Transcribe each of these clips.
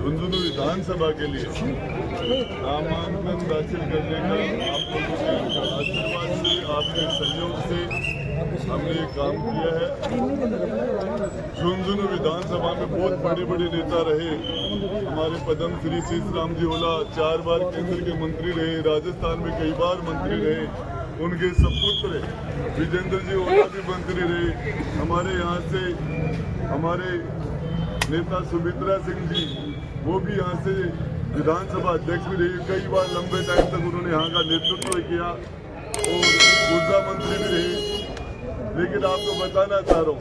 झुंझुनू विधानसभा के लिए नामांकन दाखिल करने का आप लोगों के आशीर्वाद से, आपके सहयोग से हमने ये काम किया है। झुंझुनू विधानसभा में बहुत बड़े बड़े नेता रहे। हमारे पद्म श्री शीशराम जी ओला 4 बार केंद्र के मंत्री रहे, राजस्थान में कई बार मंत्री रहे। उनके सपुत्र विजेंद्र जी ओला भी मंत्री रहे। हमारे यहाँ से हमारे नेता सुमित्रा सिंह जी, वो भी यहाँ से विधानसभा अध्यक्ष भी रहे। कई बार लंबे टाइम तक उन्होंने यहाँ का नेतृत्व किया और ऊर्जा मंत्री भी रहे। लेकिन आपको बताना चाह रहा हूँ,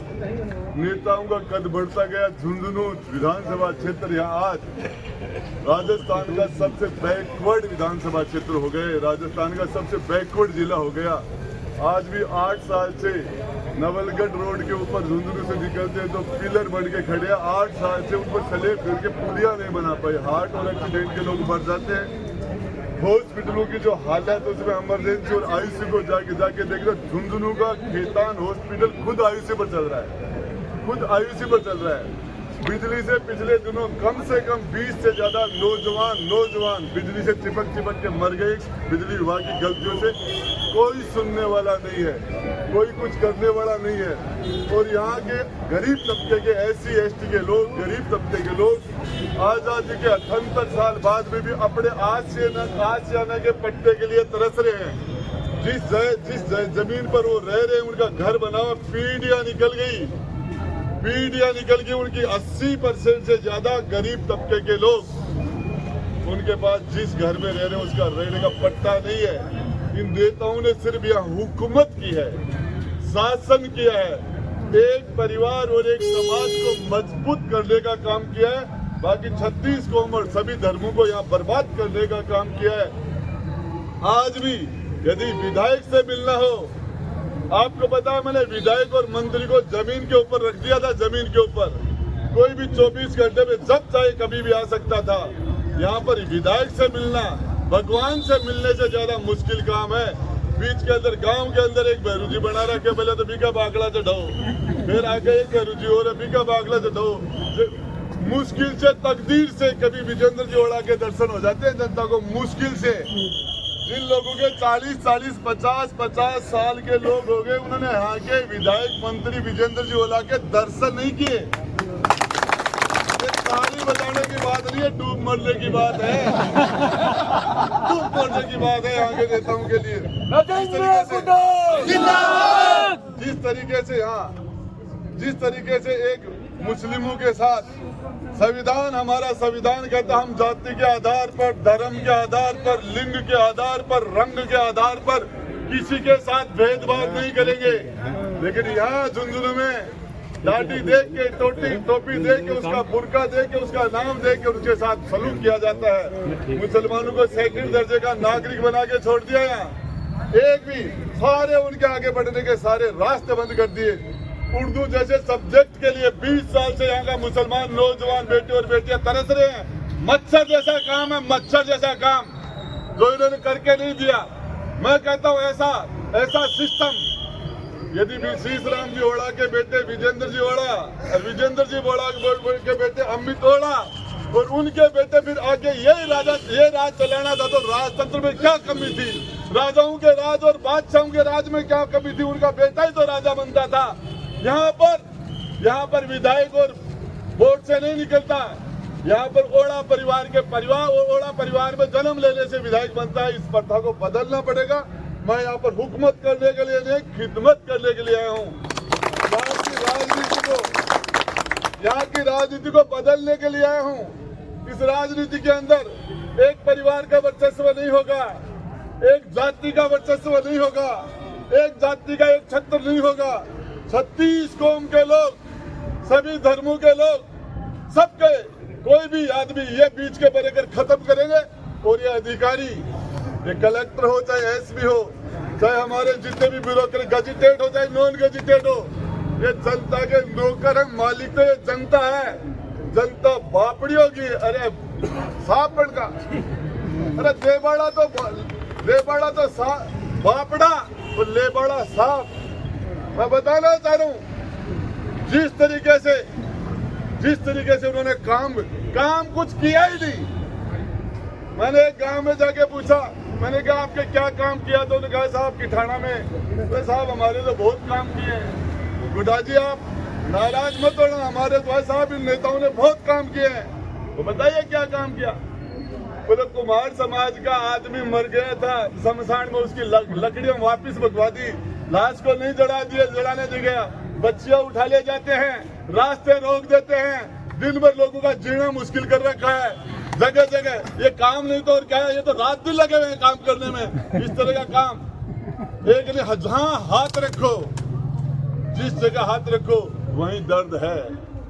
नेताओं का कद बढ़ता गया। झुंझुनू विधानसभा क्षेत्र यहाँ आज राजस्थान का सबसे बैकवर्ड विधानसभा क्षेत्र हो गए, राजस्थान का सबसे बैकवर्ड जिला हो गया। आज भी 8 साल से नवलगढ़ रोड के ऊपर झुंझुनू से निकलते हैं तो पिलर बन के खड़े हैं। 8 साल से उन पर सलेब फिर के पुलिया नहीं बना पाए। हार्ट और एक्सीडेंट के लोग मर जाते हैं। हॉस्पिटलों की जो हालत, उसमें इमरजेंसी और आईसीयू को जाके देख रहे। झुंझुनू का खेतान हॉस्पिटल खुद आईसीयू पर चल रहा है, खुद आईसीयू पर चल रहा है। बिजली से पिछले दिनों कम से कम 20 से ज्यादा नौजवान बिजली से चिपक के मर गए बिजली विभाग की गलतियों से। कोई सुनने वाला नहीं है, कोई कुछ करने वाला नहीं है। और यहाँ के गरीब तबके के SC ST के लोग, गरीब तबके के लोग आजादी के 78 साल बाद में भी अपने आशियाना के पट्टे के लिए तरस रहे हैं। जिस जमीन पर वो रह रहे हैं, उनका घर बना हुआ, पीढ़ियां निकल गई। उनकी 80% से ज्यादा गरीब तबके के लोग, उनके पास जिस घर में रह रहे हैं उसका रहने का पट्टा नहीं है। इन नेताओं ने सिर्फ यहाँ हुकूमत की है, शासन किया है, एक परिवार और एक समाज को मजबूत करने का काम किया है। बाकी 36 कौम और सभी धर्मों को यहाँ बर्बाद करने का काम किया है। आज भी यदि विधायक से मिलना हो, आपको पता है मैंने विधायक और मंत्री को जमीन के ऊपर रख दिया था। जमीन के ऊपर कोई भी 24 घंटे में जब चाहे कभी भी आ सकता था। यहाँ पर विधायक से मिलना भगवान से मिलने से ज्यादा मुश्किल काम है। बीच के अंदर, गांव के अंदर एक भैरूजी बना रखे। पहले तो बीका बागला चढ़ाओ, फिर आगे एक भैरूजी और बीका बागला चढ़ाओ। मुश्किल से, तकदीर से कभी विजेंद्र जी ओला के दर्शन हो जाते हैं जनता को, मुश्किल से। जिन लोगों के 40, 50 साल के लोग हो गए, उन्होंने यहाँ के विधायक मंत्री विजेंद्र जी ओला के दर्शन नहीं किए। ताली बजाने की बात नहीं है, डूब मरने की बात है। डूब मरने की बात है यहाँ के नेताओं के लिए। जिस तरीके से एक मुस्लिमों के साथ संविधान, हमारा संविधान कहता हम जाति के आधार पर, धर्म के आधार पर, लिंग के आधार पर, रंग के आधार पर किसी के साथ भेदभाव नहीं करेंगे। लेकिन यहाँ झुंझुनू में दाढ़ी देख के, टोपी देख के, उसका बुर्का देख के, उसका नाम देख के उसके साथ सलूक किया जाता है। मुसलमानों को सेकंड दर्जे का नागरिक बना के छोड़ दिया। यहाँ एक भी, सारे उनके आगे बढ़ने के सारे रास्ते बंद कर दिए। उर्दू जैसे सब्जेक्ट के लिए 20 साल से यहाँ का मुसलमान नौजवान बेटे और बेटियां तरस रहे हैं। मच्छर जैसा काम है, मच्छर जैसा काम जो इन्होंने करके नहीं दिया। मैं कहता हूँ ऐसा सिस्टम यदि भी शीशराम जी ओला के बेटे विजेंद्र जी ओला और विजेंद्र जी ओला के बेटे अमित ओला और उनके बेटे फिर आगे ये राज चलाना था, तो राजतंत्र में क्या कमी थी? राजाओं के राज और बादशाहों के राज में क्या कमी थी? उनका बेटा ही तो राजा बनता था। यहाँ पर विधायक और वोट से नहीं निकलता। यहाँ पर ओला परिवार में जन्म लेने से विधायक बनता है। इस प्रथा को बदलना पड़ेगा। मैं यहाँ पर हुकूमत करने के लिए नहीं, खिदमत करने के लिए आया हूँ। यहाँ की राजनीति को बदलने के लिए आया हूँ। इस राजनीति के अंदर एक परिवार का वर्चस्व नहीं होगा, एक जाति का वर्चस्व नहीं होगा, एक जाति का एक छत्र नहीं होगा। 36 कौम के लोग, सभी धर्मों के लोग, सबके कोई भी आदमी ये बीच के बरेकर खत्म करेंगे। और ये अधिकारी, ये कलेक्टर हो चाहे एसपी हो, चाहे हमारे जितने भी ब्यूरोक्रेट, गजिटेड हो चाहे नॉन गजिटेड हो, ये जनता के नौकर है। मालिक तो ये जनता है। जनता बापड़ी होगी। अरे सापड़ का, अरे देबाड़ा तो बापड़ा और लेबाड़ा साफ। मैं बताना चाह रहा हूँ, जिस तरीके से उन्होंने काम कुछ किया ही नहीं। मैंने एक गांव में जाके पूछा, मैंने कहा आपके क्या काम किया, तो उन्होंने कहा साहब किठाना में, तो साहब हमारे तो बहुत काम किए हैं। गुड्डा जी आप नाराज मत होना, हमारे तो साहब इन नेताओं ने बहुत काम किए हैं। तो बताइए क्या काम किया। बोले कुमार समाज का आदमी मर गया था, शमशान में उसकी लकड़ियां वापिस भगवा दी, लाश को नहीं जलाने दी गया, बच्चियां उठा ले जाते हैं, रास्ते रोक देते हैं, दिन भर लोगों का जीना मुश्किल कर रखा है जगह जगह। ये काम नहीं तो और क्या है, ये तो रात दिन लगे हुए हैं काम करने में। इस तरह का काम एक नहीं, जहां हाथ रखो, जिस जगह हाथ रखो वहीं दर्द है।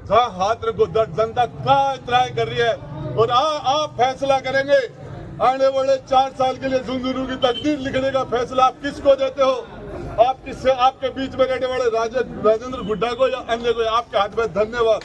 जहां हाथ रखो दर्द, जनता क्या त्राय कर रही है। और आप फैसला करेंगे आने वाले 4 साल के लिए झुंझुनू की तकदीर लिखने का फैसला आप किसको देते हो? आपके बीच में रहने वाले राजेंद्र गुड्डा को या अन्य को? आपके हाथ में। धन्यवाद।